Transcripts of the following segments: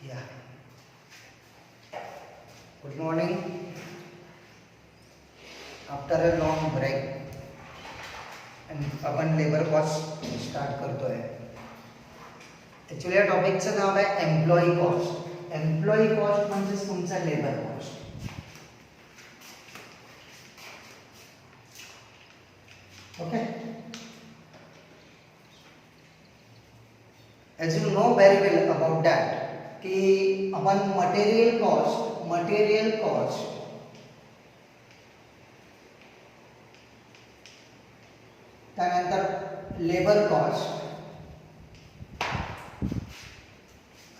Yeah. Good morning. After a long break, and upon labour cost start करतोय. Actually या टॉपिकचं नाव आहे employee cost. Employee cost म्हणजे तुमचा labour cost. Okay. As you know very well about that, की आपण material cost त्यानंतर labour cost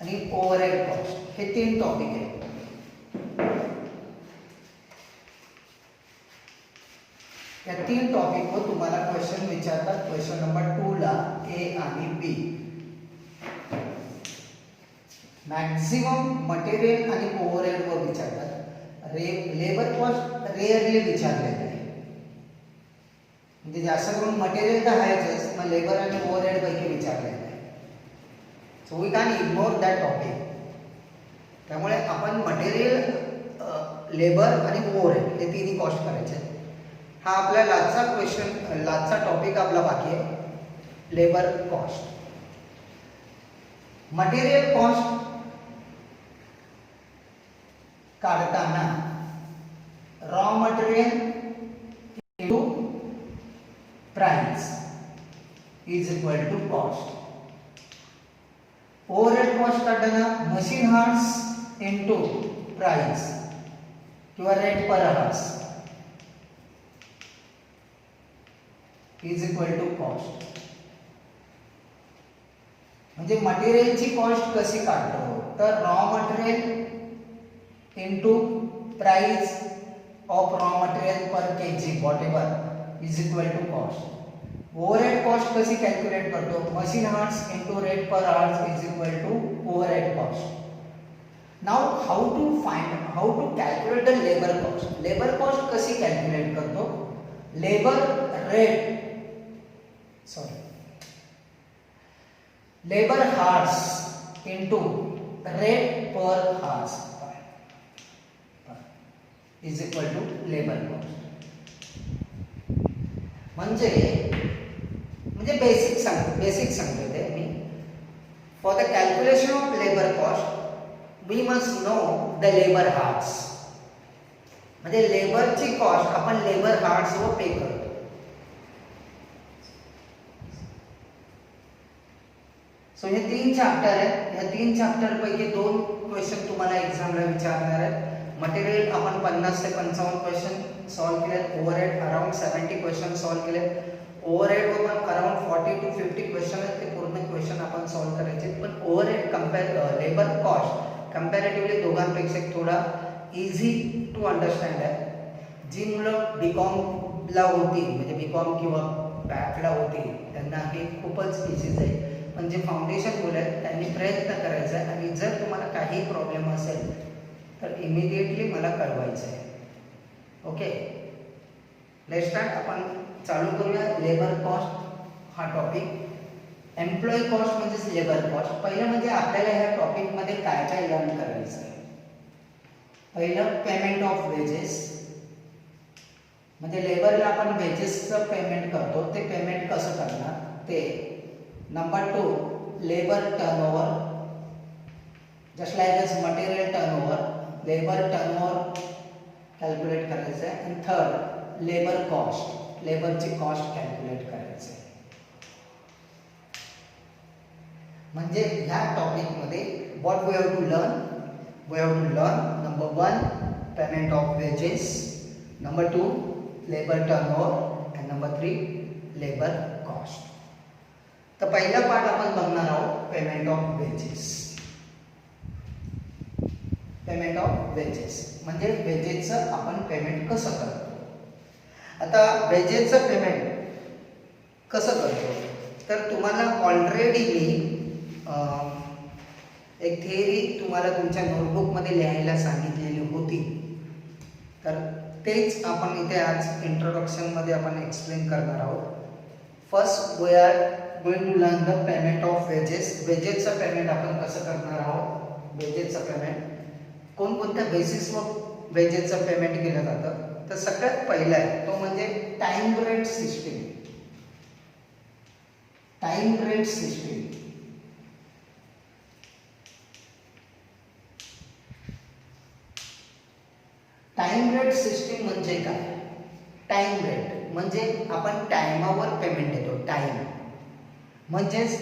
आणि overhead cost हे 3 टॉपिक आहेत. या 3 टॉपिकवर तुम्हाला क्वेश्चन विचारतात. क्वेश्चन नंबर 2 ला ए आणि बी. मॅक्झिमम मटेरियल आणि ओव्हरहेड वर विचारतात. लेबर कॉस्ट रेअरली विचारलेलं आहे. म्हणजे जास्त करून मटेरियल तर आहेच, मग लेबर आणि ओव्हरहेड पैकी विचारलेलं आहे. So we can ignore that topic. त्यामुळे आपण मटेरियल, लेबर आणि ओव्हरहेड हे तिन्ही कॉस्ट करायचे. हा आपला लास्टचा टॉपिक आपला बाकी आहे, लेबर कॉस्ट. मटेरियल कॉस्ट काढताना raw material into price is equal to cost. Overhead cost काढताना मशीन हार्स इंटू प्राइस किंवा rate per hours is equal to cost. म्हणजे मटेरियलची कॉस्ट कशी काढतो तर raw material into price of raw material per kg whatever is equal to cost. Overhead cost कशी calculate करतो, machine hours into rate per hours is equal to overhead cost. Now how to calculate the labour cost. Labour cost कशी calculate करतो, labour hours into rate per hours is equal to labour cost. म्हणजे basic सांगतो ते मी. For the calculation of labour cost we must know the labour hours. म्हणजे लेबरची cost आपण labour hours वर पे करतो. सो हे 3 चॅप्टर आहेत. या 3 चॅप्टर पैकी 2 क्वेश्चन तुम्हाला एक्झामला विचारणार आहेत. मटेरियल आपण 50 ते 55 क्वेश्चन सॉल्व केले. ओव्हरहेड अराउंड 70 क्वेश्चन सॉल्व केले. ओव्हरहेड वर पण अराउंड 40 to 50 क्वेश्चन आहेत. ते पूर्ण क्वेश्चन आपण सॉल्व करायचे. पण ओव्हरहेड लेबर कॉस्ट कंपॅरेटिव्हली दोघांपेक्षा थोडा इझी टू अंडरस्टँड आहे. जी मुलं बीकॉमला होती, म्हणजे बीकॉम किंवा बॅकला होती, त्यांना हे खूपच इझी जाईल. पण जे फाउंडेशन मुलं आहेत त्यांनी प्रयत्न करायचा आहे. आणि जर तुम्हाला काही प्रॉब्लेम असेल तर इमिडिएटली मला कळवायचं आहे. Okay, let's start. आपण चालू करूया लेबर कॉस्ट हा टॉपिक. एम्प्लॉई कॉस्ट म्हणजेच लेबर कॉस्ट. पहिलं म्हणजे आपल्याला ह्या टॉपिकमध्ये काय काय लर्न करायचं आहे. पहिलं पेमेंट ऑफ वेजेस. म्हणजे लेबरला आपण वेजेसचं पेमेंट करतो, ते पेमेंट कसं करणार ते. Number 2 labour turnover, just like as material turnover, labour turnover calculate करायचं आहे. आणि 3rd लेबर कॉस्ट, लेबरची कॉस्ट कॅल्क्युलेट करायचं आहे. म्हणजे ह्या टॉपिकमध्ये what we have to learn, number 1 payment of wages, number 2 labour turnover and number 3 labour cost. तर पहिला पार्ट आपण बघणार आहोत payment of wages. Payment of wages म्हणजे वेजेसचं आपण पेमेंट कसं करतो. आता वेजेसचं पेमेंट कसं करतो तर तुम्हाला ऑलरेडी मी एक थिअरी तुम्हाला तुमच्या नोटबुकमध्ये लिहायला सांगितलेली होती. तर तेच आपण इथे आज इंट्रोडक्शनमध्ये आपण एक्सप्लेन करणार आहोत. First we are going to learn the payment of wages. वेजेसचं पेमेंट आपण कसं करणार आहोत वेजेसचं पेमेंट. कोणकोणत्या बेसिसवर वेजेसचं पेमेंट केलं जातं? तर सगळ्यात पहिला आहे तो म्हणजे time rate system. Time rate system. Time rate system म्हणजे काय? टाइम रेट म्हणजे आपण टाइमावर पेमेंट देतो. टाइम म्हणजेच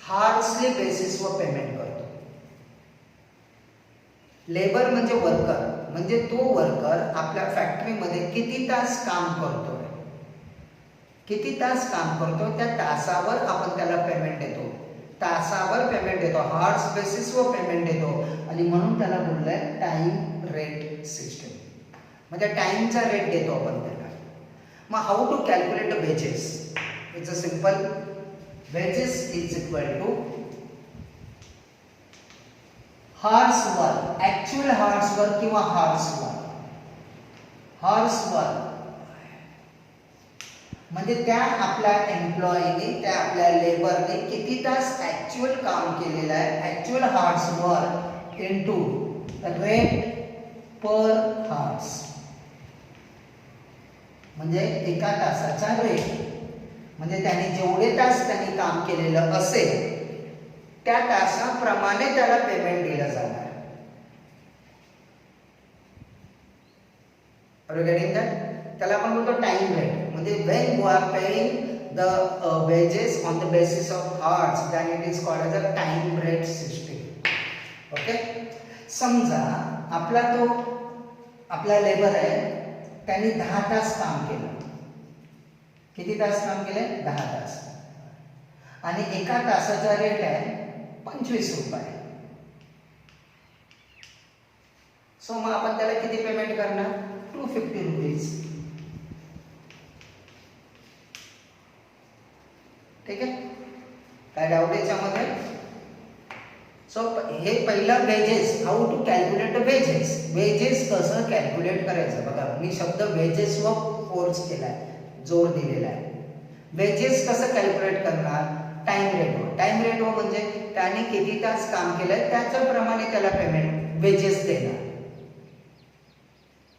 हार्सली बेसिसवर पेमेंट करतो. लेबर म्हणजे वर्कर, म्हणजे तो वर्कर आपल्या फॅक्टरीमध्ये किती तास काम करतोय, किती तास काम करतो त्या तासावर आपण त्याला पेमेंट देतो. तासावर पेमेंट देतो, हार्स बेसिसवर पेमेंट देतो आणि म्हणून त्याला बोललंय टाइम रेट सिस्टम. म्हणजे टाइमचा रेट देतो आपण त्याला. मग how to calculate the wages? It's a simple. Wages is equal to hours work, actual hours work किंवा हार्स वर्क. हार्स वर्क म्हणजे त्या आपल्या एम्प्लॉईने, त्या आपल्या लेबरने किती तास ऍक्च्युअल काम केलेलं आहे, actual hours work into rate per hours. म्हणजे एका तासाचा रेट, म्हणजे त्याने जेवढे तास त्यांनी काम केलेलं असेल त्या तासाप्रमाणे त्याला पेमेंट दिलं जाणार. Are you getting that? त्याला आपण बोलतो टाइम रेट. म्हणजे when you are paying the wages on the basis of hours, then it is called as a time rate system. Okay? समजा आपला लेबर आहे, त्यांनी 10 तास काम केलं. किती तास काम केले? 10 तास. आणि एका तासाचा रेट आहे 25 रुपये. सो मग आपण त्याला किती पेमेंट करणार? 250 रुपीज. ठीक आहे? काय डाऊट याच्यामध्ये? सो हे पहिलं wages. How to calculate the wages. Wages कसं कॅल्क्युलेट करायचं बघा. मी शब्द वेजेसवर फोर्स केलाय, जोर दिलेला आहे. वेजेस कसं कॅल्क्युलेट करणार? टाइम रेटवर. टाइम रेटवर म्हणजे त्याने किती तास काम केलंय त्याच्याप्रमाणे त्याला पेमेंट वेजेस देणार.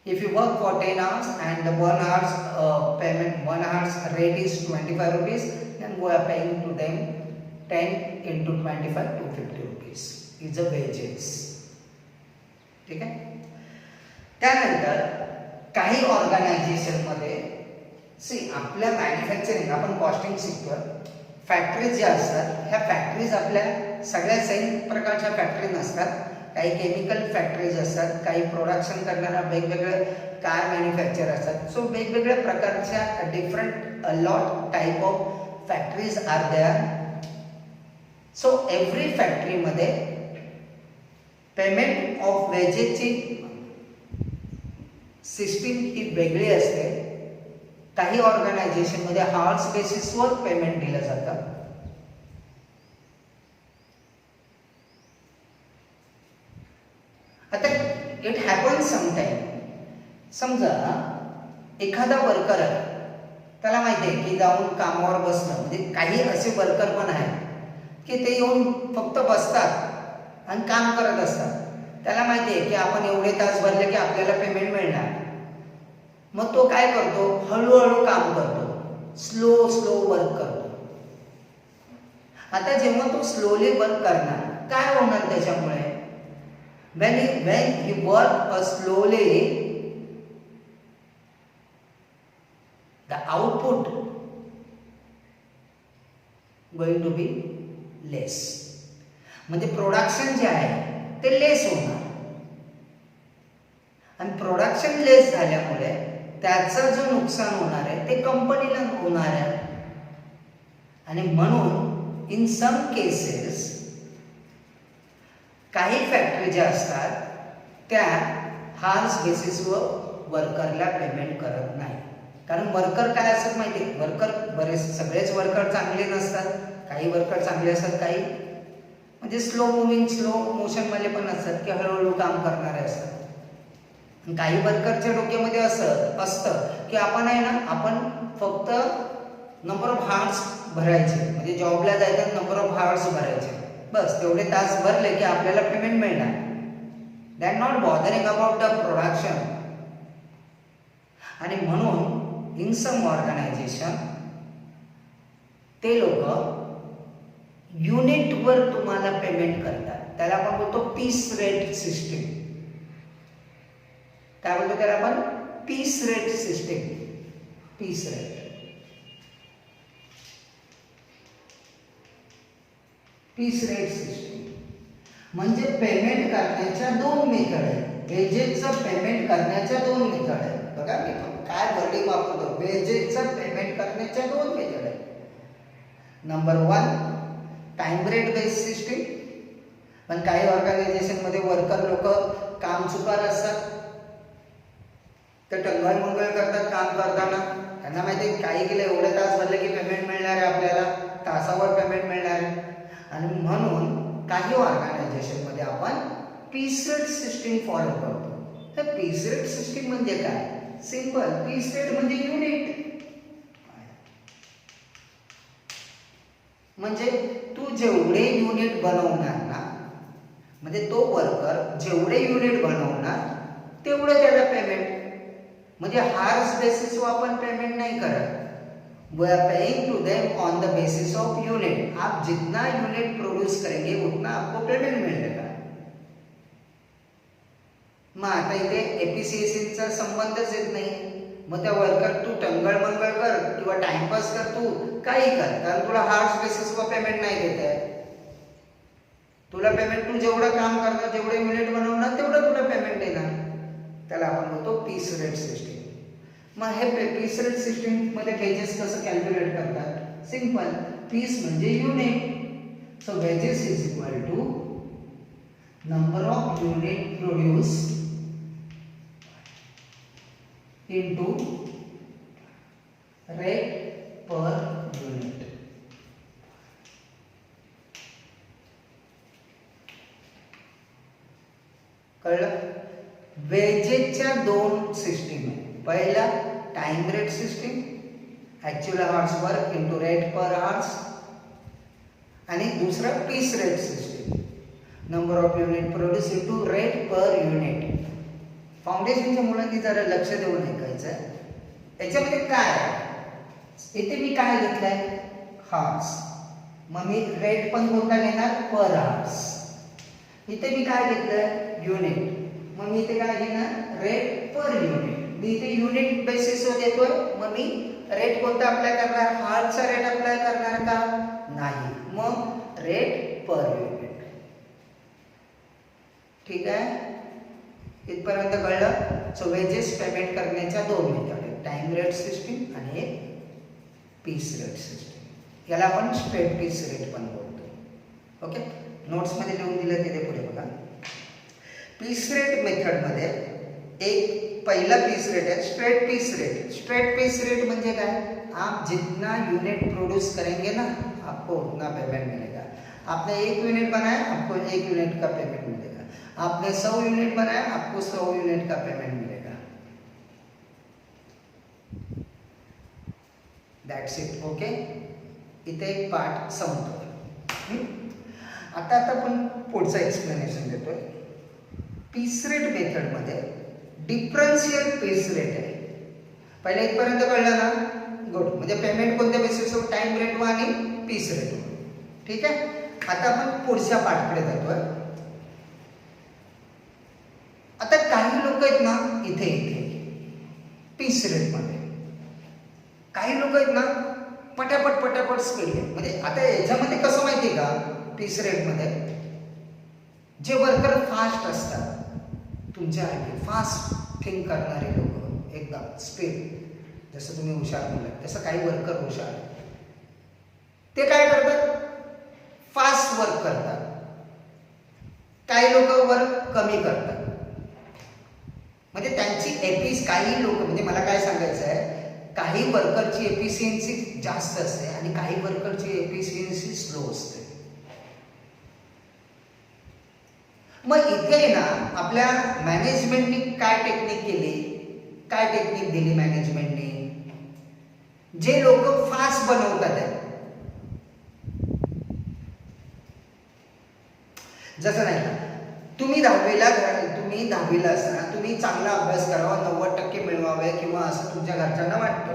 If you work for 10 hours and the 1 hour's payment, 1 hour's rate is 25 rupees, then we are paying to them 10 into 25, 250 rupees is the wages. ठीक आहे? त्यानंतर काही ऑर्गनायझेशन मध्ये आपल्या मॅन्युफॅक्चरिंग, आपण कॉस्टिंग शिकतोय. फॅक्टरीज ज्या असतात ह्या फॅक्टरीज आपल्या सगळ्या सेम प्रकारच्या फॅक्टरी नसतात. काही केमिकल फॅक्टरीज असतात, काही प्रोडक्शन करणाऱ्या वेगवेगळे कार मॅन्युफॅक्चर असतात. सो वेगवेगळ्या प्रकारच्या different lot type of factories are there. So every फॅक्टरीमध्ये पेमेंट ऑफ वेजेसची सिस्टीम ही वेगळी असते. काही ऑर्गनायझेशन मध्ये हार्स बेसिसवर पेमेंट दिलं जातं. आता इट हॅपन्स समटाइम. समजा एखादा वर्कर आहे, त्याला माहिती आहे की जाऊन कामावर बसणं, म्हणजे काही असे वर्कर पण आहेत की ते येऊन फक्त बसतात आणि काम करत असतात. त्याला माहिती आहे की आपण एवढे तास भरले की आपल्याला पेमेंट मिळणार. मग तो काय करतो? हळूहळू काम करतो, स्लो वर्क करतो. आता जेव्हा तो स्लोली वर्क करणार काय होणार त्याच्यामुळे? when he work slowly, the output going to be less. म्हणजे प्रोडक्शन जे आहे ते लेस होणार आणि प्रोडक्शन लेस झाल्यामुळे त्याचं जो नुकसान होणार आहे ते कंपनीला होणार आहे. आणि म्हणून इन सम केसेस काही फॅक्टरी ज्या असतात त्या हार्स बेसिसवर वर्करला पेमेंट करत नाही. कारण वर्कर काय असतात माहिती आहे? वर्कर बरेच, सगळेच वर्कर चांगले नसतात. काही वर्कर चांगले असतात, काही म्हणजे स्लो मोशन मध्ये पण असतात की हळूहळू काम करणारे असतात. काही वर्करच्या डोक्यामध्ये असतं की आपण आहे ना, आपण फक्त नंबर ऑफ हार्स भरायचे, म्हणजे जॉबला जायचं नंबर ऑफ हार्स भरायचे. बस तेवढे तास भरले की आपल्याला पेमेंट मिळणार. They are not bothering about the production. आणि म्हणून इन सम ऑर्गनायझेशन ते लोक युनिटवर तुम्हाला पेमेंट करतात. त्याला आपण बोलतो पीस रेट सिस्टीम. काय बोलतो त्याला आपण? Piece rate system. Piece rate. Piece rate system म्हणजे पेमेंट करण्याच्या दोन मेथड आहेत. वेजेसचं पेमेंट करण्याच्या दोन मेथड आहेत. बघा मी काय वर्डिंग वापरतो. वेजेसचं पेमेंट करण्याच्या दोन मेथड आहेत. Number 1 time rate based system. पण काही ऑर्गनायझेशन मध्ये वर्कर लोक काम चुकार असतात. ते टंगळ मंगळ करतात काम करताना. त्यांना माहिती आहे काही केलं एवढे तास भरले की पेमेंट मिळणार आहे, आपल्याला तासावर पेमेंट मिळणार आहे. आणि म्हणून काही ऑर्गनायझेशन मध्ये आपण पीस रेट सिस्टीम फॉलो करतो. तर पीस रेट सिस्टीम म्हणजे काय? सिंपल. पीस रेट म्हणजे युनिट. म्हणजे तू जेवढे युनिट बनवणार ना, म्हणजे तो वर्कर जेवढे युनिट बनवणार तेवढे त्याला पेमेंट. म्हणजे हार्स बेसिसवर आपण पेमेंट नाही करत. We are paying to them on the basis of unit. आप जितना यूनिट प्रोड्यूस करेंगे उतना आपको पेमेंट मिलेगा. मग आता इथे एपीसीएससीचा संबंधच येत नाही. मग त्या वर्कर तू टंगळ मंगळ कर किंवा टाइमपास कर, तू काही कर, कारण तुला हार्स बेसिसवर पेमेंट नाही देत आहे. तुला पेमेंट तू जेवढं काम करणार, जेवढे युनिट बनवणार तेवढं तुला पेमेंट देणार. त्याला आपण म्हणतो पीस रेट सिस्टीम. मग हे पीस रेट सिस्टीम मध्ये वेजेस कसं कॅल्क्युलेट करतात? सिंपल. पीस म्हणजे unit. So wages is equal to number of unit produce into rate per unit. कळलं? वेजेसच्या दोन सिस्टीम आहे. पहिला time rate system, actual hours work into rate per hours. आणि दुसरा piece rate system, number of unit produce into rate per unit. फाउंडेशनच्या मुलांनी जरा लक्ष देऊन ऐकायचं. याच्यामध्ये काय आहे? इथे मी काय घेतलंय? हार्स. मग मी रेट पण कोणता घेणार? पर हार्स. इथे मी काय घेतलंय? युनिट. मग मी इथे काय घेणार? Rate per unit. मी इथे युनिट बेसिसवर देतोय. मग मी रेट कोणता अप्लाय करणार? हार्सचा रेट अप्लाय करणार का? नाही. मग रेट पर युनिट. ठीक आहे? इथपर्यंत कळलं? सो वेजेस पेमेंट करण्याच्या दोन मेथड आहेत. टाइम रेट सिस्टीम आणि एक पीस रेट सिस्टीम. याला आपण स्ट्रेट पीस रेट पण बोलतो. ओके, नोट्समध्ये लिहून दिलं तिथे पुढे बघा. पीस रेट मेथडमध्ये एक पहिला पीस रेट है straight piece rate. Straight piece rate म्हणजे काय? आप जितना यूनिट प्रोड्यूस करेंगे ना आपको उतना पेमेंट मिलेगा. आपने 1 यूनिट बनाया आपको 1 यूनिट का पेमेंट मिलेगा. आपने 100 यूनिट बनाया आपको 100 यूनिट का पेमेंट मिलेगा. That's it. ओके, इथे एक पार्ट संपतो. आता आपण पुढचं एक्सप्लेनेशन देतोय. पीस रेट मेथड मध्ये डिफरन्शियल पीस रेट आहे. पहिले इथपर्यंत कळलं ना? गुड. म्हणजे पेमेंट कोणत्या बेसिसवर? टाइम रेटवर आणि पीस रेटवर. ठीक आहे. आता आपण पुढच्या पार्टकडे जातोय. आता काही लोक आहेत ना इथे पीस रेट मध्ये, काही लोक आहेत ना पटापट स्पीड आहे. म्हणजे आता याच्यामध्ये कसं माहितीये का? पीस रेट मध्ये जे वर्कर फास्ट असतात, तुमच्या फास्ट थिंक करणारे लोक, एकदम स्पीड, जसं तुम्ही हुशार बोललात तसं काही वर्कर हुशार, ते काय करतात? फास्ट वर्क करतात. काही लोक वर्क कमी करतात. म्हणजे त्यांची एफिस, काही लोक, म्हणजे मला काय सांगायचं आहे, काही वर्करची एफिशियन्सी जास्त असते आणि काही वर्करची एफिशियन्सी स्लो असते. मग इथे ना आपल्या मॅनेजमेंटनी काय टेक्निक केली, काय टेक्निक दिली मॅनेजमेंटने? जे लोक फास्ट बनवतात आहे, जसं नाही का, तुम्ही दहावीला असताना तुम्ही चांगला अभ्यास करावा, 90% मिळवावे किंवा असं तुमच्या घरच्यांना वाटतं,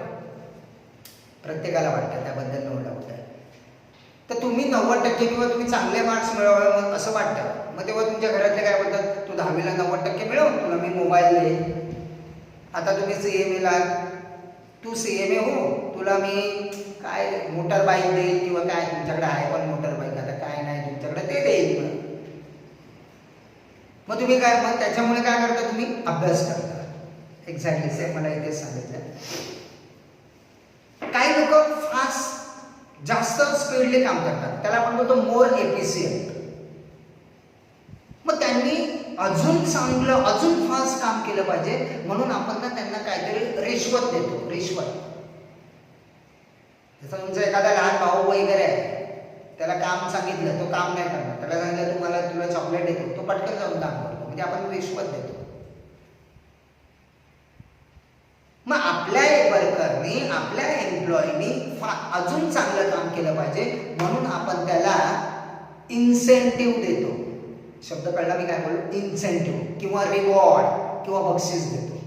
प्रत्येकाला वाटतं, त्याबद्दल नो डाऊट आहे. तर तुम्ही 90% किंवा तुम्ही चांगले मार्क्स मिळवावे असं वाटतं. मग तेव्हा तुमच्या घरातले काय बोलतात, तू 10वीला 90% मिळव, तुला मी मोबाईल देईन. आता तुम्ही CMA ला, तू CMA हो, तुला मी काय मोटर बाईक देईल किंवा काय, तुमच्याकडे आहे पण मोटर बाईक, आता काय नाही तुमच्याकडे ते देईल. मग तुम्ही काय, मग त्याच्यामुळे काय करता, तुम्ही अभ्यास करता. एक्झॅक्टली सेम मला इथेच सांगितलं. काही लोक फास्ट जास्त स्पीडली काम करतात, त्याला आपण बोलतो मोर एफिशियंट. मग त्यांनी अजून चांगलं, अजून फास्ट काम केलं पाहिजे म्हणून आपण ना त्यांना काहीतरी रिश्वत देतो. रिश्वत, जसं तुमचा एखादा लहान भाऊ वगैरे आहे, त्याला काम सांगितलं, तो काम नाही करणार, त्याला सांगितलं तुला चॉकलेट देतो, तो पटकन जाऊन काम करतो, म्हणजे आपण रिश्वत देतो. मग आपल्या वर्करनी, आपल्या एम्प्लॉईनी अजून चांगलं काम केलं पाहिजे म्हणून आपण त्याला इन्सेंटिव्ह देतो. शब्द कळला मी काय बोललो, इन्सेंटिव्ह किंवा रिवॉर्ड किंवा बक्षीस देतो.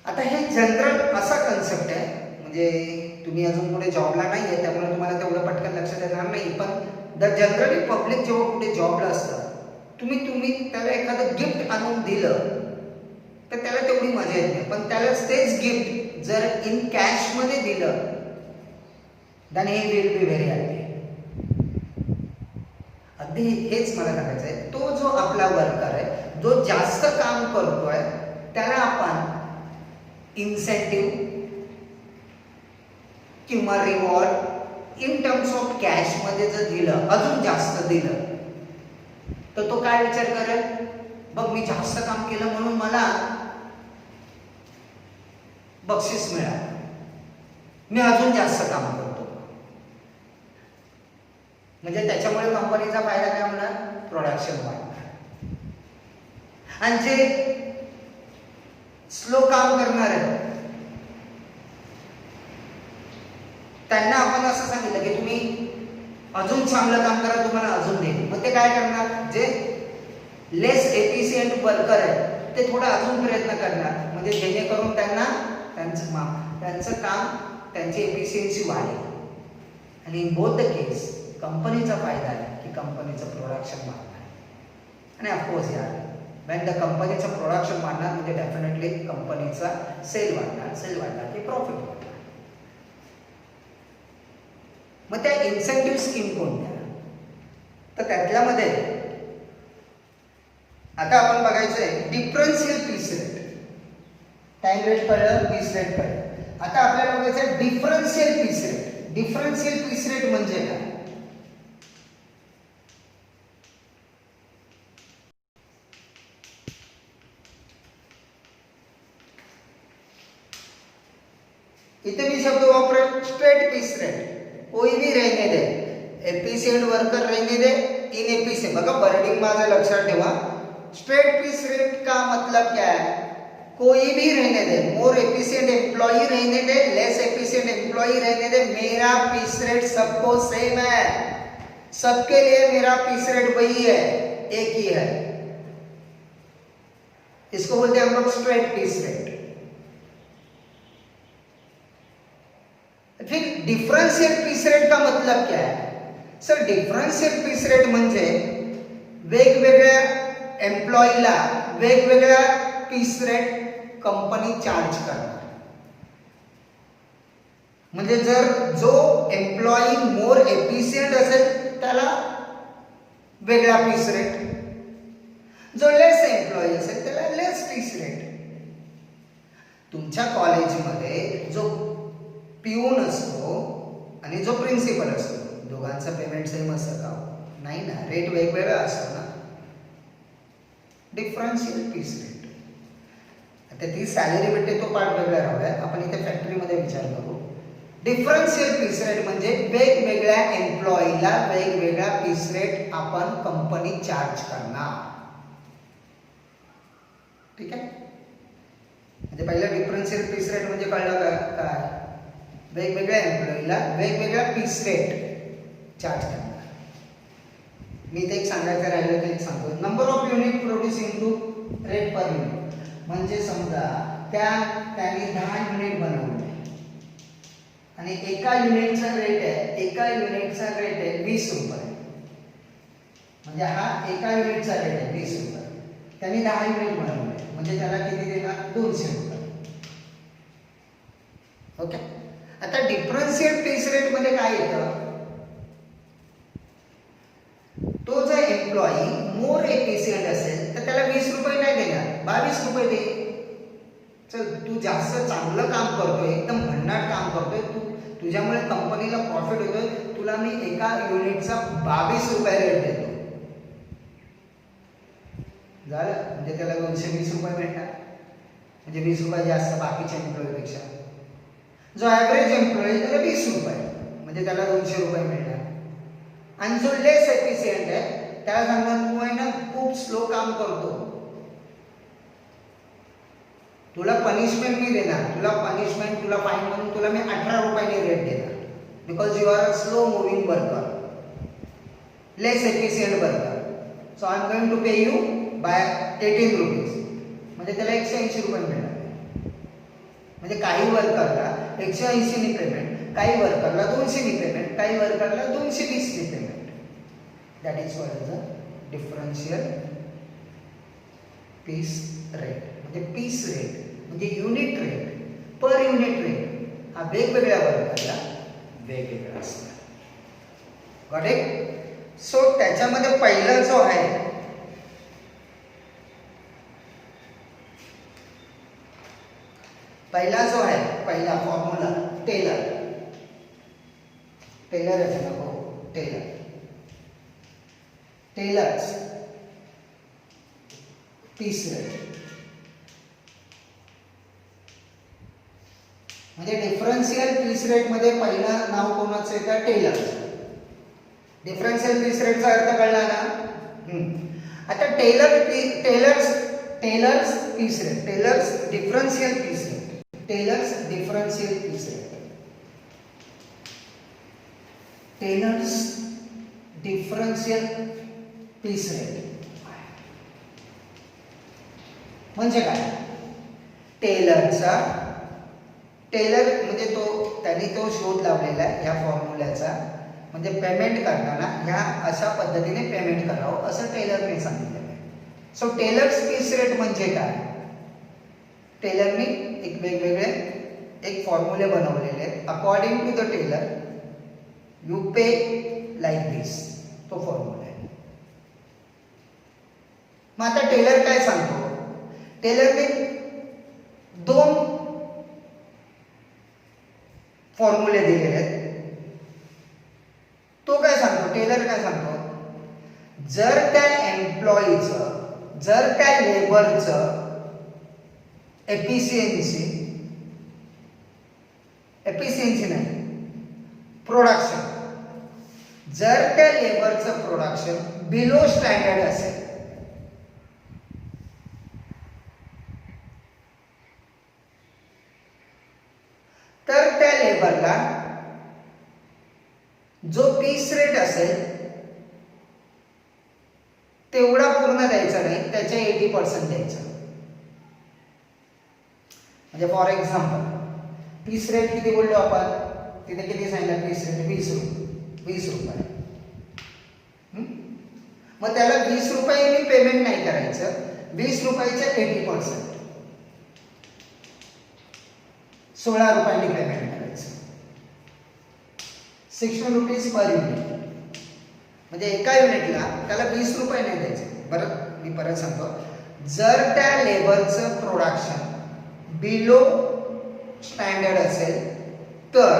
आता हे जनरल असा कन्सेप्ट आहे, म्हणजे तुम्ही अजून कुठे जॉबला नाही आहे त्यामुळे तुम्हाला तेवढं पटकन लक्षात येणार नाही, पण द जनरली पब्लिक जेव्हा कुठे जॉबला असतं, तुम्ही त्याला एखादं गिफ्ट आणून दिलं तर त्याला तेवढी मजा येत नाही. पण त्याला तेच गिफ्ट जर इन कॅश मध्ये दिलं, then he will be very happy. अगदी हेच मला सांगायचं आहे. तो जो आपला वर्कर आहे, जो जास्त काम करतोय, त्याला आपण इन्सेंटिव्ह किंवा reward in terms of cash मध्ये जर दिलं, अजून जास्त दिलं, तर तो काय विचार करेल, बघ मी जास्त काम केलं म्हणून मला बक्षीस मिळालं, मी अजून जास्त काम करतो. म्हणजे त्याच्यामुळे कंपनीचा फायदा काय होणार, प्रोडक्शन वाढणार. आणि जे स्लो काम करणार आहे त्यांना आपण असं सांगितलं की तुम्ही अजून चांगलं काम करा, तुम्हाला अजून देईल. मग ते काय करणार, जे लेस एफिशियंट वर्कर आहे ते थोडं अजून प्रयत्न करणार, म्हणजे जेणेकरून त्यांना त्यांचं काम, त्यांची एफिशियन्सी वाढेल. आणि इन बोथ द केस कंपनीचा फायदा आहे की कंपनीचं प्रोडक्शन वाढणार. आणि ऑफकोर्स यार, when द कंपनीचं प्रोडक्शन वाढणार म्हणजे डेफिनेटली कंपनीचा सेल वाढणार, सेल वाढणार की प्रॉफिट वाढणार. मग त्या इन्सेंटिव्ह स्कीम कोणत्या, तर त्यातल्यामध्ये आता आपण बघायचंय differential piece rate. Time rate कळलं, पीस रेट कळलं. आता आपल्याला बघायचं differential piece rate. Differential piece rate म्हणजे काय, इथे मी शब्द वापरेल स्ट्रेट पीस रेट. कोई भी रहने दे, एफिशिएंट वर्कर रहने दे, इनएफिशिएंट, बघा वर्डिंग माझं लक्षात ठेवा. स्ट्रेट पीस रेट का मतलब क्या है, कोई भी रहने दे, मोर एफिशिएंट एम्प्लॉई रहने दे, लेस एफिशिएंट एम्प्लॉई रहने दे, मेरा पीस रेट सबको सेम है, सबके लिए मेरा पीस रेट वही है, एक ही है. इसको बोलते हैं हम लोग स्ट्रेट पीस रेट. फिर डिफरेंशियल पीस रेट का मतलब क्या है, सर डिफरेंशियल पीस रेट म्हणजे वेगवेगळ्या एम्प्लॉईला वेगवेगळ्या पीस रेट कंपनी चार्ज करणार. म्हणजे जर जो एम्प्लॉई मोर एफिशियंट असेल त्याला वेगळा पीस रेट, जो लेस एम्प्लॉई असेल त्याला लेस पीस रेट. तुमच्या कॉलेजमध्ये जो पिऊन असतो आणि जो प्रिन्सिपल असतो, दोघांचं पेमेंट सेम असतं का, नाही ना, रेट वेगवेगळा असतो ना. डिफरन्शियल पीस रेट, आता ती सॅलरी भेटते तो पार्ट वेगळा राहूया, आपण इथे फॅक्टरीमध्ये विचार करू. डिफरन्शियल पीस रेट म्हणजे वेगवेगळ्या एम्प्लॉईला वेगवेगळा पीस रेट आपण कंपनी चार्ज करणार. ठीक आहे, म्हणजे पहिलं डिफरन्शियल पीस रेट म्हणजे कळलं काय, वेगवेगळ्या एम्प्लॉईला वेगवेगळा पीस रेट चार्ज करणार. मी ते एक सांगायचं राहिलं ते एक सांगतो. Number of unit produce into rate per unit. म्हणजे समजा त्याने 10 युनिट बनवले आणि एका युनिटचा रेट आहे 20 रुपये. म्हणजे हा एका युनिटचा रेट आहे 20 रुपये. त्याने 10 युनिट बनवले म्हणजे त्याला किती देणार? 200 रुपये. ओके. आता डिफरन्शियल पीस रेट मध्ये काय येतं? तो जर एम्प्लॉई मोर एफिशियंट असेल तर त्याला 20 रुपये नाही देणार, 22 रुपये दे. चल, तू जास्त चांगलं काम करतोय, एकदम भन्नाट काम करतोय, तुझ्यामुळे कंपनीला प्रॉफिट होतोय, तुला मी एका युनिटचा 22 रुपये रेट देतो. झालं. म्हणजे त्याला 220 रुपये मिळणार. म्हणजे 20 रुपये जास्त बाकीच्या एम्प्लॉईपेक्षा. जो ॲव्हरेज एम्प्लॉई त्याला 20 रुपये म्हणजे त्याला 200 रुपये मिळणार. आणि जो लेस एफिशियंट आहे त्याला सांगणार तू आहे ना खूप स्लो काम करतो, तुला पनिशमेंट मी देणार, तुला फाईन म्हणून तुला मी 18 रुपयाने रेट देणार. Because you are a slow moving worker, less efficient worker. So I am going to pay you by 18 rupees. म्हणजे त्याला 180 रुपये मिळणार. म्हणजे काही वर्करला 180 नी पेमेंट, काही वर्करला 200 नी पेमेंट, काही वर्करला 220 नी payment. That is called the differential piece rate. म्हणजे पीस रेट म्हणजे unit rate, per unit rate हा वेगवेगळ्या वर्करला वेगवेगळा असणार. Got it? सो त्याच्यामध्ये पहिला जो आहे पहिला फॉर्म्युला टेलर आहे ना. हो, टेलर्स पीस रेट. म्हणजे डिफरन्शियल पीस रेट मध्ये पहिलं नाव कोणाचं येतं? टेलर्स. डिफरन्शियल पीस रेटचा अर्थ कळला ना? आता Taylor's piece rate, Taylor's differential piece rate. Taylor's differential piece rate म्हणजे काय? टेलर म्हणजे त्यांनी तो शोध लावलेला आहे ह्या फॉर्म्युल्याचा. म्हणजे पेमेंट करताना ह्या अशा पद्धतीने पेमेंट करावं असं टेलरने सांगितलेलं आहे. सो टेलर्स पीस रेट म्हणजे काय? टेलरनी एक फॉर्म्युले बनवलेले आहेत. According to the Taylor you pay like this. तो फॉर्म्युला आहे. मग आता टेलर काय सांगतो? टेलरने 2 फॉर्म्युले दिलेले आहेत. तो काय सांगतो? टेलर काय सांगतो? जर त्या एम्प्लॉईचं, जर त्या लेबरचं एफिशियन्सी नाही, प्रोडक्शन, जर त्या लेबरचं प्रोडक्शन बिलो स्टँडर्ड असेल तर त्या लेबरला जो पीस रेट असेल तेवढा पूर्ण द्यायचा नाही, त्याच्या 80% द्यायचं. म्हणजे फॉर एक्झाम्पल पीस रेट किती बोललो आपण? तिथे किती सांगितलं? पीस रेट 20 रुपये. मग त्याला 20 रुपयांनी पेमेंट नाही करायचं, 20 रुपयाच्या 80% 16 रुपयांनी पेमेंट करायचं. 60 रुपीज पर युनिट. म्हणजे एका युनिटला त्याला 20 रुपये नाही द्यायचे. बरं, मी परत सांगतो. जर त्या लेबरचं प्रोडक्शन बिलो स्टँडर्ड असेल तर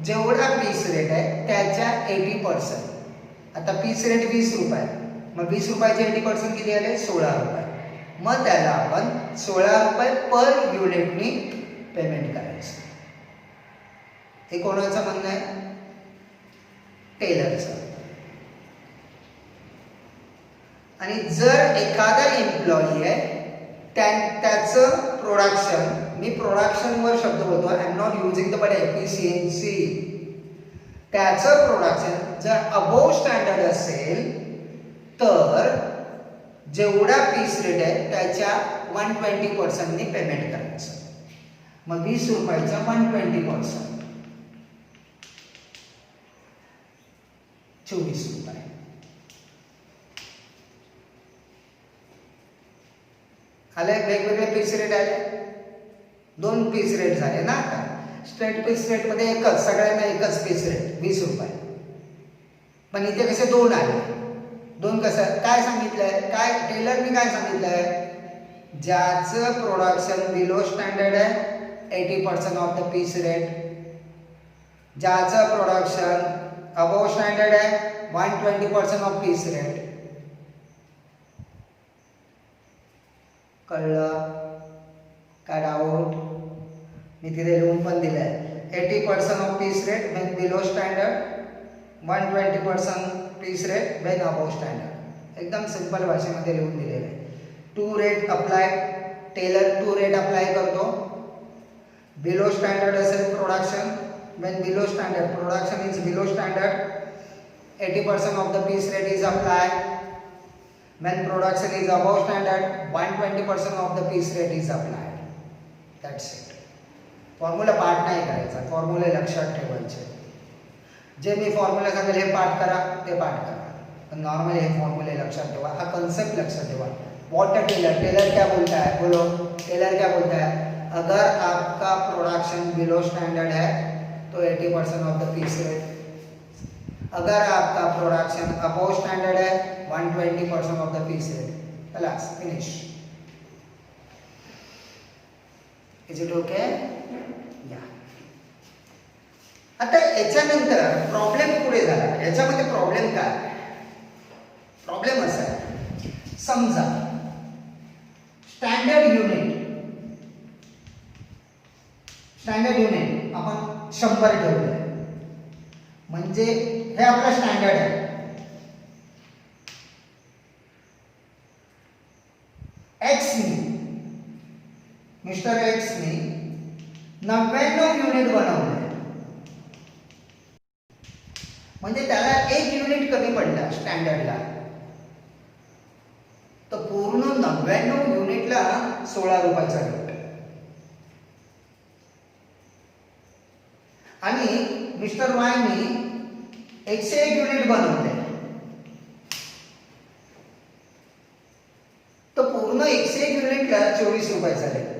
जेवढा पीस रेट आहे त्याच्या 80%. आता पीस रेट 20 रुपये, मग 20 रुपयाचे 80% किती आले? 16 रुपये. मग त्याला आपण 16 रुपये पर युनिटनी पेमेंट करायचं. हे कोणाचं म्हणणं आहे? टेलरचं. आणि जर एखादा एम्प्लॉई आहे त्याचं प्रोडक्शन, मी प्रोडक्शनवर शब्द बोलतो, I am not using the word efficiency. त्याचं प्रोडक्शन जर अबोव स्टँडर्ड असेल तर जेवढा पीस रेट आहे त्याच्या 120% पेमेंट करायचं. मग 20 रुपयाचा 120%, 24 रुपये. आले वेगवेगळे पीस रेट आले, 2 पीस रेट झाले ना. आता स्ट्रेट पीस रेट मध्ये एकच, सगळ्यांना एकच पीस रेट 20 रुपये. पण इथे कसे 2 आले. 2 कसं काय सांगितलंय, काय टेलरनी काय सांगितलंय, ज्याचं प्रोडक्शन बिलो स्टँडर्ड आहे 80% ऑफ द पीस रेट, ज्याचं प्रोडक्शन अबोव स्टँडर्ड आहे 120% ऑफ पीस रेट. कळलं का डाऊट? मी तिथे लिहून पण दिलंय. 80% of piece rate when below standard, 120% piece rate when above standard. एकदम सिंपल भाषेमध्ये लिहून दिलेलं आहे. 2 rate apply, Taylor 2 rate apply करतो. बिलो स्टँडर्ड असेल production, when below standard, production is below standard, 80% of the piece rate is apply. When production is above standard, 120% of the piece rate is applied. That's it. Formula पाठ नाही करायचा, फॉर्म्युले लक्षात ठेवायचे. जे मी formula सांगेल हे पाठ करा, ते पाठ करा, पण नॉर्मली हे फॉर्म्युले लक्षात ठेवा. हा कॉन्सेप्ट लक्षात ठेवा. व्हाट अ टेलर, टेलर क्या बोलता है, बोलो टेलर क्या बोलता है, अगर आपका प्रोडक्शन बिलो स्टैंडर्ड है तो 80% ऑफ द पीस रेट, अगर आपका प्रोडक्शन अबव स्टैंडर्ड है 120% ऑफ द पीस रेट. खलास, फिनिश. Is it okay? या. आता याच्यानंतर प्रॉब्लेम पुढे झाला. याच्यामध्ये प्रॉब्लेम काय? प्रॉब्लेम असा आहे, समजा स्टँडर्ड युनिट आपण 100 ठेवले, म्हणजे हे आपला स्टँडर्ड आहे. मिस्टर एक्सनी 99 युनिट बनवले, म्हणजे त्याला 1 युनिट कमी पडला स्टँडर्डला, तर पूर्ण 99 युनिटला 16 रुपयाचा रेट. आणि मिस्टर वायनी 101 युनिट बनवले, तर पूर्ण 101 युनिटला 24 रुपयाचा रेट.